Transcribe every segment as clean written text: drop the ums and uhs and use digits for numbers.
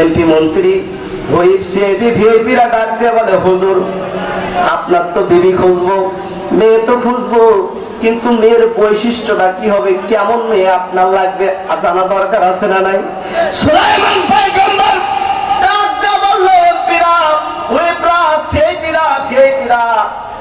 MP মন্ত্রী whip CID ভিআইপিরা ডাক দিয়ে বলে, হুজুর আপনার তো বিবি খুঁজবো, মেয়ে তো খুঁজবো, কিন্তু মেয়ের বৈশিষ্ট্যটা কি হবে, কেমন মেয়ে আপনার লাগবে জানা দরকার আছে না নাই? সুলাইমান পয়গম্বর ডাক দিয়ে বলল, এমপিরা হুইপরা সিআইডিরা ভিআইপিরা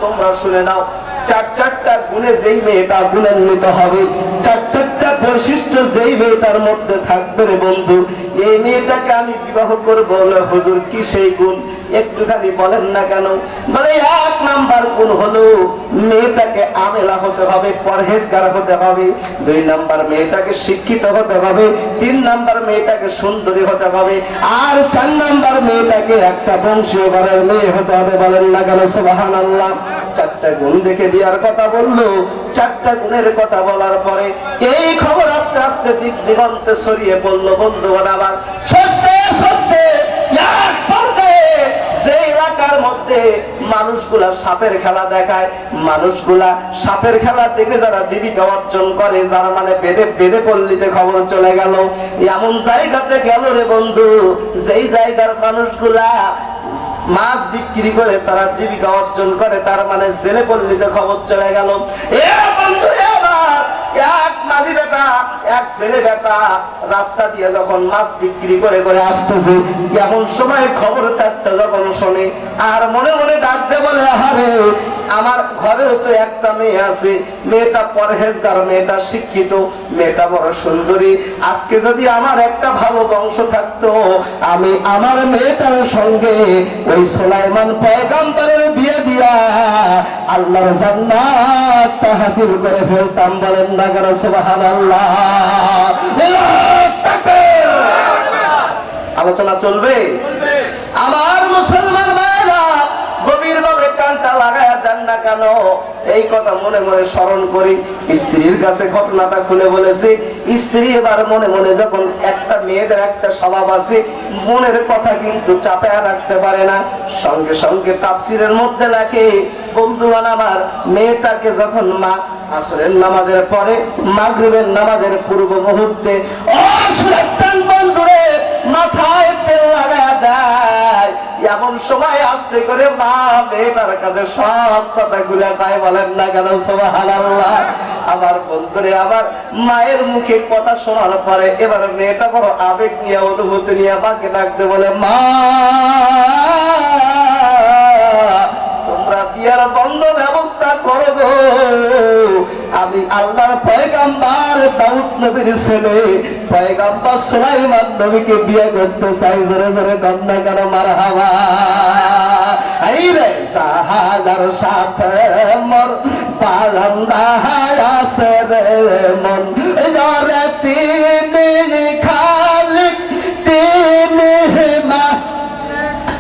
তোমরা শুনে নাও, চারটা গুণে যেই মেয়েটা গুণান্বিত হবে, চারটা বৈশিষ্ট্য যেই মেয়েটার মধ্যে থাকবে রে বন্ধু, এই মেয়েটাকে আমি বিবাহ করবো। হুজুর কি সেই গুণ একটুখানি বলেন না কেন? বলে 1 নাম্বার গুণ হলো মেয়েটাকে আমেলা হতে হবে, পরহেজগার হতে হবে। 2 নাম্বার মেয়েটাকে শিক্ষিত হতে হবে। 3 নাম্বার মেয়েটাকে সুন্দরী হতে হবে। আর 4 নাম্বার মেয়েটাকে একটা বংশীয় ঘরের মেয়ে হতে হবে। বলেন না কেন? সুবহানাল্লাহ। 4টা গুণ দেখে দেওয়ার কথা বললো। 4টা গুণের কথা বলার পরে এই খবর আস্তে আস্তে দিক দিগন্তে ছড়িয়ে পড়লো। বন্ধুগণ আমার, সত্যি সত্যি এক পর্যায়ে যে এলাকার মধ্যে মানুষগুলা সাপের খেলা দেখায়, মানুষগুলা সাপের খেলা দেখে যারা জীবিকা অর্জন করে, যারা মানে বেদে বেদে পল্লীতে খবর চলে গেল, এমন জায়গাতে গেল রে বন্ধু, যেই জায়গার মানুষগুলা মাছ বিক্রি করে তারা জীবিকা অর্জন করে, তার মানে জেলে পল্লীতে খবর চলে গেল। এ বন্ধু আমার এক মাঝি বেটা, এক ছেলে বেটা রাস্তা দিয়ে যখন মাছ বিক্রি করে করে আসতেছে, এমন সময় খবর 4টা যখন শোনে, আর মনে মনে ডাক দিয়ে বলে, আরে আমার ঘরেও তো একটা মেয়ে আছে, মেয়েটা পরহেজগার, মেয়েটা শিক্ষিত, মেয়েটা বড় সুন্দরী, আজকে যদি আমার একটা ভালো বংশ থাকতো, আমি আমার মেয়েটার সঙ্গে ওই সুলাইমান পয়গম্বরের বিয়ে দিয়া আল্লাহর জান্নাতটা হাসিল করে ফেলতাম। বলেন না কেন? সুবহানাল্লাহ। আলোচনা চলবে? আমার মুসলমান ভাইরা গভীর ভাবে কানটা লাগায়া যান না কেন? এই কথা মনে মনে স্মরণ করি। স্ত্রীর কাছে ঘটনাটা খুলে বলেছি। স্ত্রী এবার মনে মনে, যখন একটা মেয়েদের একটা স্বভাব আছে, মনের কথা কিন্তু চাপায়া রাখতে পারে না, সঙ্গে সঙ্গে তাফসীরের মধ্যে লেখে, বন্ধুগণ আমার, মেয়েটাকে যখন মা আসরের নামাজের পরে মাগরিবের নামাজের পূর্ব মুহূর্তে অসুরক্ষণ বন্ধুরে মাথায় তেল লাগায়া দেয়, এমন সময় আস্তে করে মা মেয়েটার কাছে সব কথা গুলা কয়। বলেন না কেন? সুবহানাল্লাহ। আমার বন্ধুরে, আমার মায়ের মুখে কথা শোনার পরে এবার মেয়েটা বড় আবেগ নিয়ে, অনুভূতি নিয়ে মাকে ডাকতে বলে, মা তোমরা বিয়ার বন্ধ ব্যবস্থা করো গো, আমি আল্লাহর পয়গম্বর দাউদ নবীর ছেলে পয়গম্বর সুলাইমান নবীকে বিয়ে করতে চাই। জোরে জোরে কন্যা কেন? মারহাবা। আইরে জাহালার সাথে মোর পালন্দা আছে রে মন, জরে তিনি খালিক তিনি মা,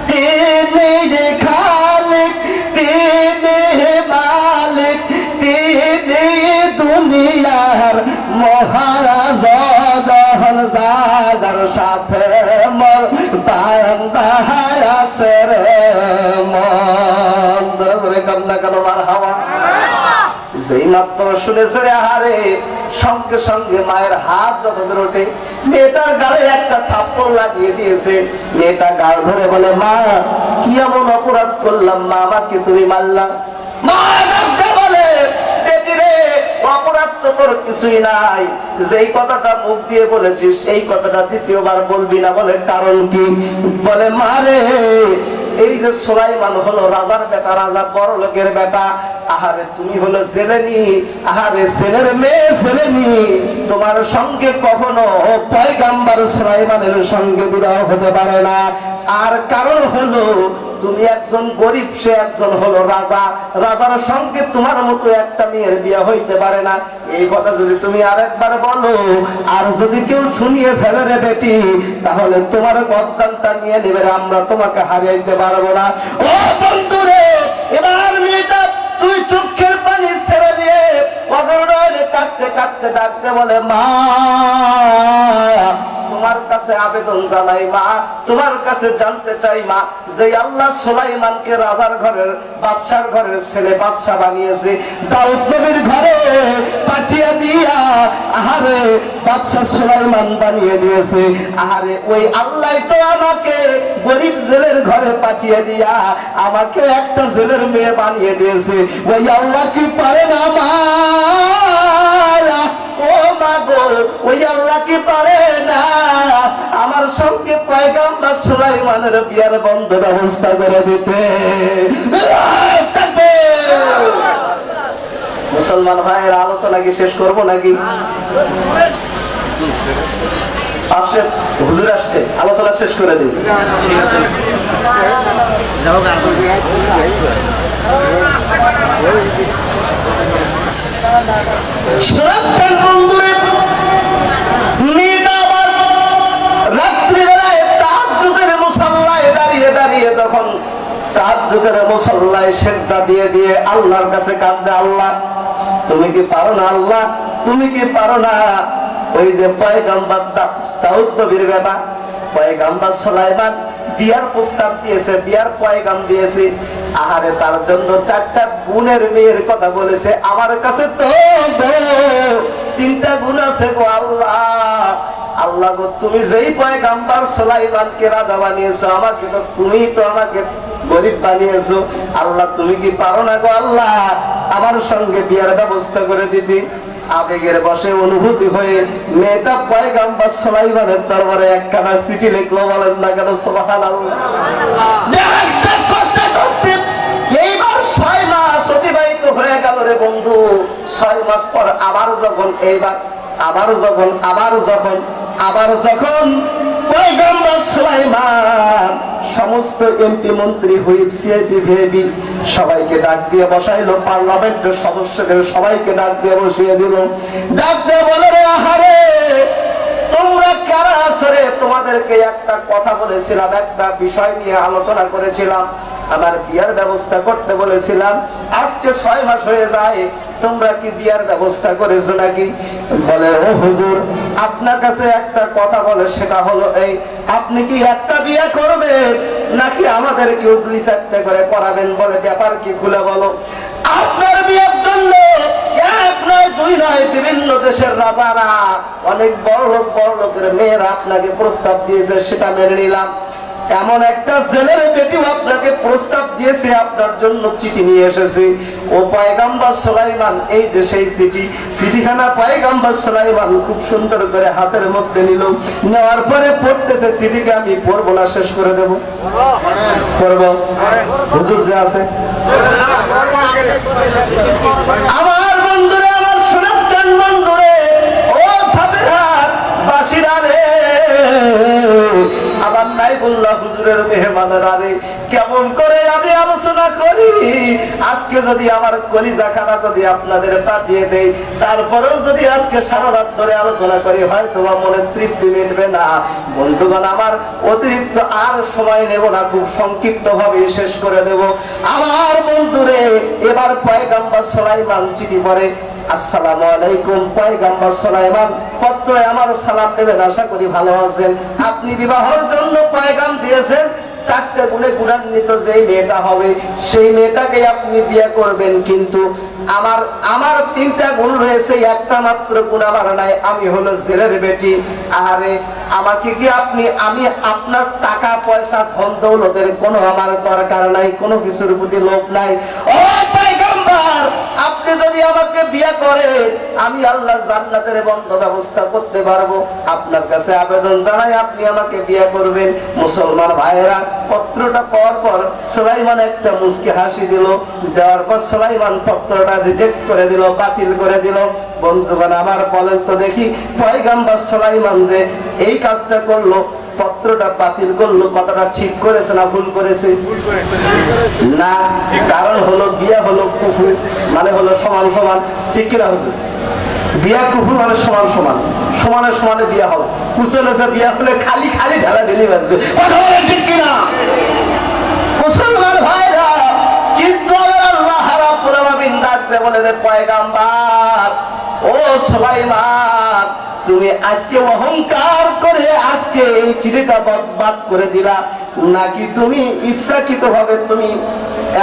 তিনি খালিক তিনি মালিক, তিনি দুনিয়ার মহারাজ, যার সাথে মোর বান্দা আছে রে মন। জোরে জোরে কান্না কেন? মারহাবা। যেই মাত্র শুনেছে রে আহারে, সঙ্গে সঙ্গে মায়ের হাত যত দূর ওঠে, মেয়েটার গালে একটা থাপ্পড় লাগিয়ে দিয়েছে। মেয়েটা গাল ধরে বলে, মা কি এমন অপরাধ করলাম মা, আমাকে তুমি মারলাম? মা ডাকতে বলে, বেটি রে, অপরাধ তো তোর কিছুই নাই, যেই কথাটা মুখ দিয়ে বলেছিস সেই কথাটা দ্বিতীয়বার বলবি না। বলে কারণ কি? বলে মা রে, এই যে সুলাইমান হলো রাজার বেটা, রাজা বড় লোকের বেটা, আহারে তুমি হলো জেলেনি, আহারে ছেলের মেয়ে জেলেনি, তোমার সঙ্গে কখনো পয়গম্বর সুলাইমানের সঙ্গে বিবাহ হতে পারে না। আর কারণ হলো তুমি একজন গরিব, সে একজন হলো রাজা, রাজার সঙ্গে তোমার মতো একটা মেয়ের বিয়ে হইতে পারে না। এই কথা যদি তুমি আরেকবার বলো, আর যদি কেউ শুনিয়ে ফেলে রে বেটি, তাহলে তোমার গর্দানটা নিয়ে নেবে, আমরা তোমাকে হারাইতে পারবো না। ও বন্ধুরে, এবার মেয়েটা তুই চোখের পানি ছেড়ে দিয়ে অগরণে কাঁদতে কাঁদতে ডাকতে বলে, মা তোমার কাছে আবেদন জানাই মা, তোমার কাছে জানতে চাই মা, যে আল্লাহ সুলাইমানকে রাজার ঘরের বাদশার ঘরের ছেলে বাদশা বানিয়েছে, দাউদ নবীর ঘরে পাঠিয়ে দিয়া আহারে বাদশা সুলাইমান বানিয়ে দিয়েছে, আহারে ওই আল্লাহ তো আমাকে গরিব জেলের ঘরে পাঠিয়ে দিয়া আমাকে একটা জেলের মেয়ে বানিয়ে দিয়েছে। ওই আল্লাহ কি পারে না মা? ও মা গো, ওই আল্লাহ কি পারে না আমার সঙ্গে পয়গম্বর সুলাইমানের বিয়ার বন্ধ ব্যবস্থা করে দিতে? মুসলমান ভাইয়ের আলোচনা কি শেষ করবো নাকি? পাশে হুজুর আসছে, আলোচনা শেষ করে দিন। রাত্রিবেলায় তাহাজ্জুদের মুসাল্লায় দাঁড়িয়ে দাঁড়িয়ে তখন তাহাজ্জুদের মুসাল্লায় সিজদা দিয়ে দিয়ে আল্লাহর কাছে কাঁদে, আল্লাহ তুমি কি পারো না? আল্লাহ তুমি কি পারো না? ওই যে পয়গম্বর দাউদ নবীর বেটা পয়গম্বর সুলাইমান বিয়ার প্রস্তাব দিয়েছে, বিয়ার পয়গাম দিয়েছে, আহারে তার জন্য 4টা গুণের মেয়ের কথা বলেছে। আমার কাছে তো 3টা গুণ আছে গো আল্লাহ। আল্লাহ গো, তুমি যেই পয়গম্বর সুলাইমানকে রাজা বানিয়েছো, আমাকে তো তুমি তো আমাকে গরিব বানিয়েছো। আল্লাহ তুমি কি পারো না গো আল্লাহ আমার সঙ্গে বিয়ার ব্যবস্থা করে দিতে? আবেগের বশে অনুভূতি হয়ে মেয়েটা পয়গম্বর সুলাইমানের দরবারে একখানা চিঠি লিখলো। বলেন না কেন সুবহানাল্লাহ। এইবার 6 মাস অতিবাহিত হয়ে গেল রে বন্ধু। 6 মাস পর আবার যখন পয়গম্বর সুলাইমান সমস্ত এমপি মন্ত্রী হুইপ সিআইপি ভিআইপি সবাইকে ডাক দিয়ে বসাইলো, পার্লামেন্টের সদস্যদের সবাইকে ডাক দিয়ে বসিয়ে দিল। ডাক দিয়ে বলে, রে আহারে তোমরা কারা আছো রে? তোমাদেরকে একটা কথা বলেছিলাম, একটা বিষয় নিয়ে আলোচনা করেছিলাম, আমার বিয়ার ব্যবস্থা করতে বলেছিলাম। আজকে 6 মাস হয়ে যায়, তোমরা কি বিয়ার ব্যবস্থা করেছো নাকি? বলে, ও হুজুর আপনার কাছে একটা কথা বলে, সেটা হলো এই, আপনি কি একটা বিয়ে করবেন নাকি আমাদের কেউ 2-4টা করে করাবেন? বলে, ব্যাপার কি খুলে বলো। আপনার বিয়ের জন্য 1 নয় 2 নয় বিভিন্ন দেশের রাজারা অনেক বড় লোকের মেয়েরা আপনাকে প্রস্তাব দিয়েছে, সেটা মেনে নিলাম। এমন একটা জেলের বেটিও আপনাকে প্রস্তাব দিয়েছে, আপনার জন্য চিঠি নিয়ে এসেছে। ও পয়গম্বর সুলাইমান এই যে সেই চিঠিখানা পয়গম্বর সুলাইমান খুব সুন্দর করে হাতের মধ্যে নিল। নেওয়ার পরে পড়তেছে, চিঠিকে আমি পড়বো না, শেষ করে দেবো। পড়বো হুজুর যে আছে। আমার বন্ধুরে, আমার শোনাচ্ছেন বন্ধুরে, ও ভাবেরাত বাসিরা রে, আবার নাইবুল্লাহ হুজুরের মেহমানেরা রে, কেমন করে আমি আলোচনা করি। আজকে যদি আমার কলিজা খানা যদি আপনাদের পাঠিয়ে দেই, তারপরেও যদি আজকে সারা রাত ধরে আলোচনা করি, হয়তো মনে তৃপ্তি মিটবে না। বন্ধুগণ, আমার অতিরিক্ত আর সময় নেব না, খুব সংক্ষিপ্ত ভাবে শেষ করে দেব। আমার বন্ধুরে, এবার পয়গম্বর সুলাইমান চিঠি পড়ে, আসসালামু আলাইকুম পয়গম্বর সুলাইমান, পত্রে আমার সালাম নেবেন, আশা করি ভালো আছেন। আপনি বিবাহের জন্য পয়গাম দিয়েছেন, 4টে গুণে গুণান্বিত যেই মেয়েটা হবে সেই মেয়েটাকে আপনি বিয়ে করবেন, কিন্তু আমার 3টা গুণ রয়েছে, একটা মাত্র গুণ আমার নাই, আমি হলো জেলের বেটি। আরে আমাকে কি আমি আপনার টাকা পয়সা ধন দৌলতের কোনো আমার দরকার নাই, কোনো কিছুর প্রতি লোভ নাই। ও পয়গম্বর, আপনি যদি আমাকে বিয়ে করেন, আমি আল্লাহ জান্নাতের বন্ধ ব্যবস্থা করতে পারবো। আপনার কাছে আবেদন জানাই, আপনি আমাকে বিয়ে করবেন। মুসলমান ভাইয়েরা, পত্রটা পাওয়ার পর সুলাইমান একটা মুচকি হাসি দিল। দেওয়ার পর সুলাইমান পত্রটা রিজেক্ট করে দিল, বাতিল করে দিল। বন্ধুগণ আমার, বলেন তো দেখি, পয়গম্বর সুলাইমান যে এই কাজটা করলো, পত্রটা বাতিল করলো, কথাটা ঠিক করেছে না ভুল করেছে? না, কারণ হলো বিয়া হলো কুফর, মানে হলো সমান সমান, ঠিক কিনা হুজুর? বিয়া কুফর মানে সমান সমান, সমানে সমানে বিয়া হবে। কুশলে যে বিয়া হলে খালি খালি ঢালা ঢেলি বাজবে, কথা বলে ঠিক কিনা? মুসলমান ভাইরা, কিন্তু আল্লাহ রাব্বুল আলামিন ডাকতে বলে, রে পয়গম্বর, ও সুলাইমান, তুমি আজকে অহংকার করে আজকে এই চিঠিটা বাদ করে দিলা, নাকি তুমি ইচ্ছাকৃত ভাবে তুমি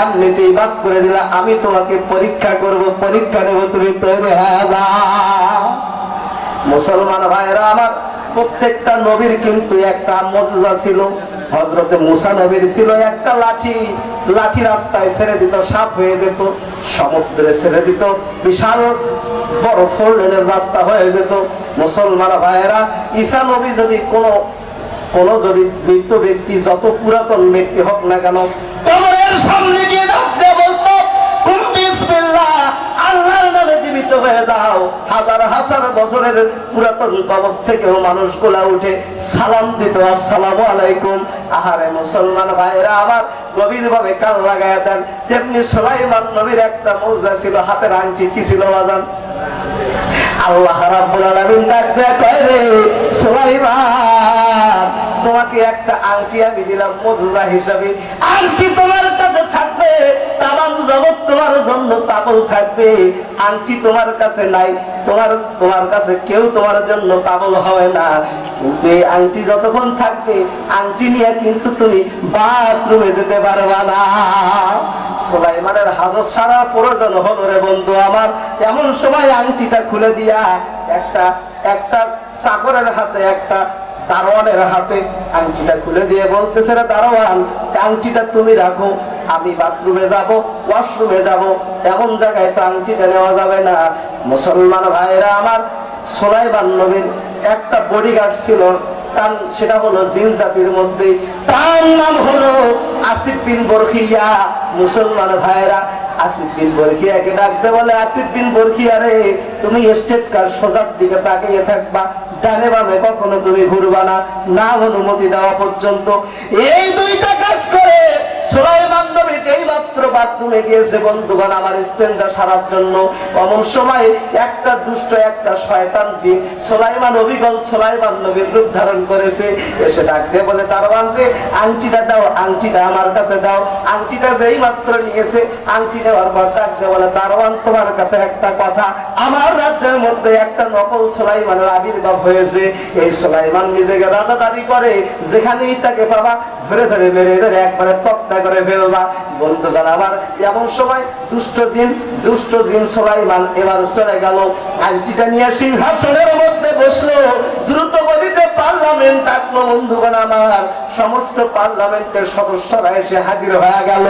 এমনিতেই বাদ করে দিলা? আমি তোমাকে পরীক্ষা করব, পরীক্ষা নেব, তুমি তৈরি হয়ে যাও। মুসলমান ভাইরা আমার, প্রত্যেকটা নবীর কিন্তু একটা মুজিজা ছিল। হযরতে মুসা নবীর ছিল একটা লাঠি, লাঠি রাস্তায় ছেড়ে দিত সাপ হয়ে যেত, সমুদ্রে ছেড়ে দিত বিশাল বড় 4 লেনের রাস্তা হয়ে যেত। মুসলমান ভাইয়েরা, ঈসা নবী যদি কোন যদি মৃত ব্যক্তি, যত পুরাতন ব্যক্তি হোক না কেন, কবরের সামনে গিয়ে ডাকতে বলতো কুম বিসমিল্লাহ, আল্লাহর নামে জীবিত হয়ে যাও। হাজার হাজার বছরের পুরাতন কবর থেকেও মানুষগুলা উঠে সালাম দিত, আসসালামু আলাইকুম। আহারে মুসলমান ভাইরা আমার, গভীর ভাবে কান লাগায় দেন। তেমনি সুলাইমান নবীর একটা মুজা ছিল, হাতের আংটি কি ছিল বাজান? আল্লাহ রাব্বুল আলামিন ডাক দেয়া কয়, রে সুলাইমান, তোমাকে একটা আংটি আমি দিলাম মুজিজা হিসাবে। আংটি তোমার কাছে থাকবে, তামাম জগৎ তোমার জন্য পাগল থাকবে। আংটি তোমার কাছে নাই, তোমার কাছে কেউ তোমার জন্য পাগল হবে না, কিন্তু এই আংটি যতক্ষণ থাকবে, আংটি নিয়ে কিন্তু তুমি বাথরুমে যেতে পারবা না। সুলাইমানের হাজত সারা প্রয়োজন হলো রে বন্ধু আমার। এমন সময় আংটিটা খুলে দিয়া একটা চাকরের হাতে, একটা দারোয়ানের হাতে আংটিটা খুলে দিয়ে বলতেছে, রে দারোয়ান, আংটিটা তুমি রাখো, আমি বাথরুমে যাব, ওয়াশরুমে যাব, এমন জায়গায় তো আংটিটা নেওয়া যাবে না। মুসলমান ভাইরা আমার, সুলাইমান নবীর একটা বডিগার্ড ছিল, সেটা হলো জিন জাতির মধ্যে, তার নাম হলো আসিফ বিন বরখিয়া। মুসলমান ভাইরা, আসিফ বিন বরখিয়াকে ডাকতে বলে, আসিফ বিন বরখিয়া রে, তুমি স্টেট কার সোজার দিকে তাকিয়ে থাকবা, ডানে বামে কখনো তুমি ঘুরবা না, না অনুমতি দেওয়া পর্যন্ত। এই দুইটা কাজ করে সুলাইমান নবী যেই মাত্র বাথরুমে গিয়েছে বন্ধুগণ আমার, ইস্তেঞ্জা সারার জন্য, এমন সময় একটা দুষ্ট, একটা শয়তান জিন সুলাইমান নবীর রূপ ধারণ করেছে। এসে ডাকতে বলে, দারোয়ান রে, আংটিটা দাও, আংটিটা আমার কাছে দাও। আংটিটা যেই মাত্র নিয়েছে, আংটি নেওয়ার পর ডাকতে বলে, দারোয়ান, তোমার কাছে একটা কথা, আমার রাজ্যের মধ্যে একটা নকল সুলাইমানের আবির্ভাব হয়েছে। এই সুলাইমান নিজেকে রাজা দাবি করে, যেখানেই তাকে পাবা ধরে ধরে মেরে ধরে একবারে তক্তা করে ফেলবা। বন্ধুগণ আমার, এমন সময় দুষ্ট জিন সুলাইমান এবার চলে গেল, আংটিটা নিয়ে সিংহাসনের মধ্যে বসলো। দ্রুত গতিতে পার্লামেন্ট ডাকলো। বন্ধুগণ আমার, সমস্ত পার্লামেন্টের সদস্যরা এসে হাজির হয়ে গেল।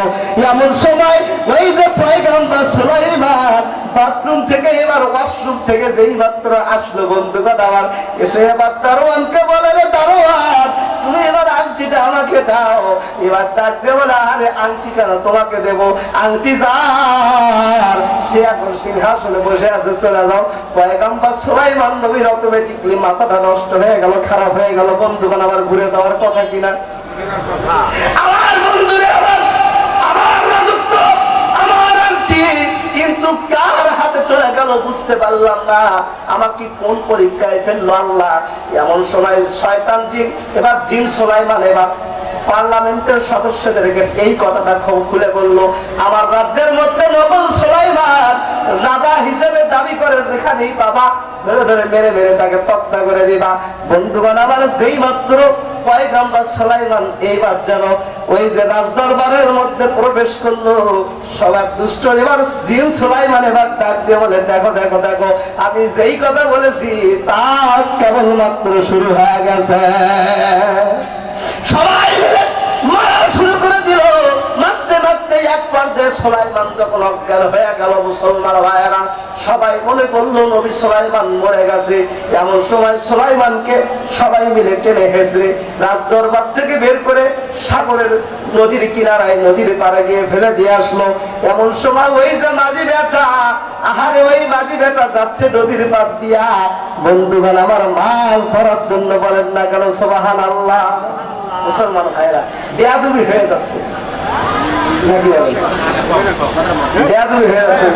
এমন সময় ওই যে পয়গম্বর সুলাইমান বাথরুম থেকে, এবার ওয়াশরুম থেকে যেই মাত্র আসলো বন্ধুগণ আমার, এসে এবার দারোয়ানকে বলে, রে দারোয়ান, তুমি এবার আংটিটা আমাকে দাও। এবার ডাকতে বলে, আরে আংটি কেন তোমাকে দেব, আংটি যার সে এখন সিংহাসনে বসে আছে, চলে যাও। পয়গম্বর সুলাইমান নবীর অটোমেটিকলি মাথাটা নষ্ট হয়ে গেল, খারাপ হয়ে গেল। বন্ধুগণ আমার, ঘুরে যাওয়ার কথা কিনা? আমার বন্ধুরে, আমার রাজত্ব, আমার আংটি কিন্তু কার হাতে চলে গেল বুঝতে পারলাম না। আমাকে কোন পরীক্ষায় ফেললো আল্লাহ? এমন সময় শয়তান জিন, এবার জিন সুলাইমান এবার পার্লামেন্টের সদস্যদেরকে এই কথাটা খুলে বলল, আমার রাজ্যের মধ্যে নকল সুলাইমান রাজা হিসেবে দাবি করে, যেখানেই পাবা ধরে ধরে মেরে মেরে তাকে তক্তা করে দিবা। বন্ধুগণ আমার, যেই মাত্র পয়গম্বর সুলাইমান এইবার যেন ওই যে রাজদরবারের মধ্যে প্রবেশ করলো, সবার দুষ্ট এবার জিন সুলাইমান এবার ডাক দিয়ে বলে, দেখো দেখো দেখো, আমি যেই কথা বলেছি তা কেবলমাত্র শুরু হয়ে গেছে। সবাই মিলে মারা শুরু করে দিল। মারতে মারতে এক পর্যায়ে সুলাইমান যখন অজ্ঞান হয়ে গেল, মুসলমান ভাইয়েরা সবাই মনে করলো নবী সুলাইমান মরে গেছে। এমন সময় সুলাইমানকে সবাই মিলে টেনে হেসড়ে রাজদরবার থেকে বের করে সাগরের নদীর কিনারায়, নদীর পাড়ে গিয়ে ফেলে দিয়ে আসলো। এমন সময় ওই যে মাঝি বেটা, আহারে ওই মাঝি বেটা যাচ্ছে নদীর পাড় দিয়া। বন্ধুগণ আমার, মাছ ধরার জন্য, বলেন না কেন সুবহানাল্লাহ। মুসলমান ভাইরা, বেয়াদবি হয়ে যাচ্ছে,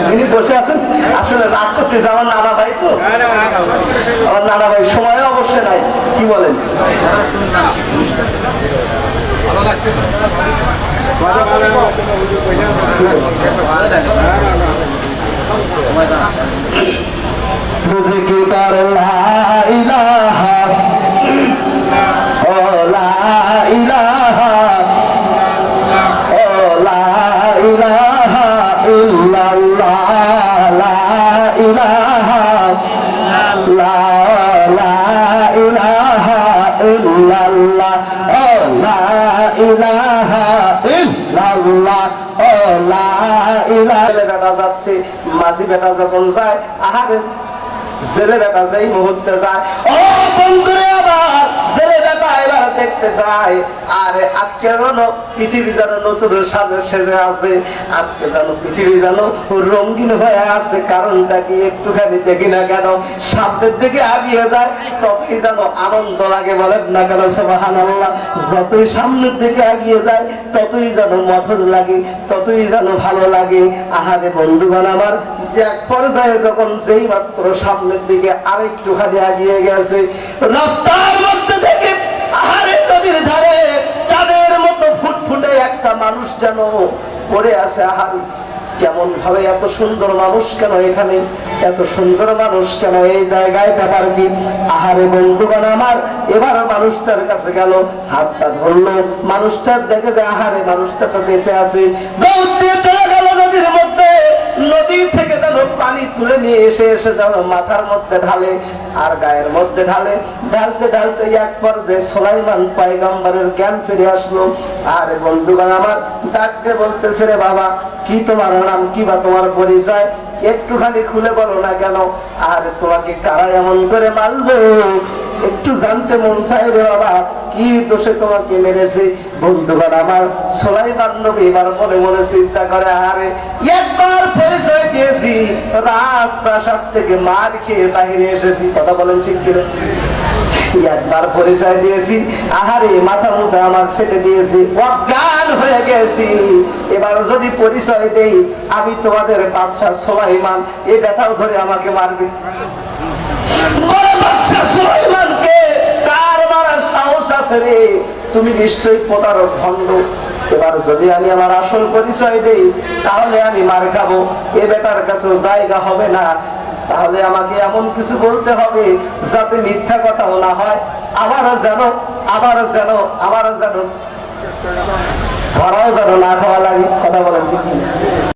যিনি বসে আছেন আসলে রাগ করতেছে, আমার নানা ভাই তো, আমার নানা ভাই, সময় অবশ্যই নাই, কি বলেন? রুজিকি কর লা ইলাহা ও লা ইলাহা ও লা ইলাহা ইল্লাল্লাহ লা ইলাহা লা ইলাহা ইল্লাল্লাহ ও লা ইলাহা ইল্লাল্লাহ ও লা ইলাহা। বেটা যাচ্ছে, মাঝি বেটা যখন যায়, আহারে জেলে বেটা যেই মুহূর্তে যায়, ও বন্ধুরে আবার জেলে বেটা এবার দেখতে যায়, আরে আজকে যেন পৃথিবী যেন নতুন সাজে সেজে আছে, আজকে যেন পৃথিবী যেন রঙিন হয়ে আছে। কারণটা কি একটুখানি দেখি না কেন, সামনের দিকে আগিয়ে যায় ততই যেন আনন্দ লাগে, বলেন না কেন সুবহানাল্লাহ। যতই সামনের দিকে আগিয়ে যায় ততই যেন মধুর লাগে, ততই যেন ভালো লাগে। আহারে বন্ধুগণ আমার, এক পর্যায়ে যখন যেই মাত্র সামনের দিকে আরেকটুখানি আগিয়ে গেছে, রাস্তার মধ্যে থেকে আহারে নদীর ধারে চাঁদের মতো ফুটফুটে একটা মানুষ যেন পড়ে আছে। আহারে কেমন ভাবে, এত সুন্দর মানুষ কেন এখানে, এত সুন্দর মানুষ কেন এই জায়গায়, ব্যাপার কি? আহারে বন্ধুগণ আমার, এবার মানুষটার কাছে গেল, হাতটা ধরলো, মানুষটা দেখে যে আহারে মানুষটা তো বেঁচে আছে, দৌড় দিয়ে চলে গেল নদীর মধ্যে। নদী থেকে যেন পানি তুলে নিয়ে এসে যেন মাথার মধ্যে ঢালে আর গায়ের মধ্যে ঢালে, ঢালতে ঢালতে এক পর্যায়ে সুলাইমান পয়গম্বরের জ্ঞান ফিরে আসলো। আরে বন্ধুগণ আমার, ডাকতে বলতেছে, রে বাবা, কি তোমার নাম, কি বা তোমার পরিচয়, একটুখানি খুলে বলো না কেন? আরে তোমাকে কারা এমন করে মারলো, একটু জানতে মন চাই রে বাবা, কি দোষে তোমাকে মেরেছে? বন্ধুগণ আমার, সুলাইমান নবী এবার মনে মনে চিন্তা করে, আরে একবার পরিচয় দিয়েছি, রাজপ্রাসাদ থেকে মার খেয়ে বাহিরে এসেছি, কথা বলেন ঠিক কিনা? একবার পরিচয় দিয়েছি, আহারে মাথা মুথা আমার ফেটে দিয়েছি, অজ্ঞান হয়ে গেছি, এবার যদি পরিচয় দেই আমি তোমাদের বাদশা সুলাইমান, এই ব্যাটাও ধরে আমাকে মারবে। বাদশা সুলাইমানকে কার মারার সাহস আছে রে? তুমি নিশ্চয়ই প্রতারক ভণ্ড। এবার যদি আমি আমার আসল পরিচয় দেই তাহলে আমি মার খাবো, এ বেটার কাছেও জায়গা হবে না। তাহলে আমাকে এমন কিছু বলতে হবে যাতে মিথ্যা কথাও না হয়, আবার যেন ধরাও যেন না খাওয়া লাগে, কথা বলেন ঠিক কিনা?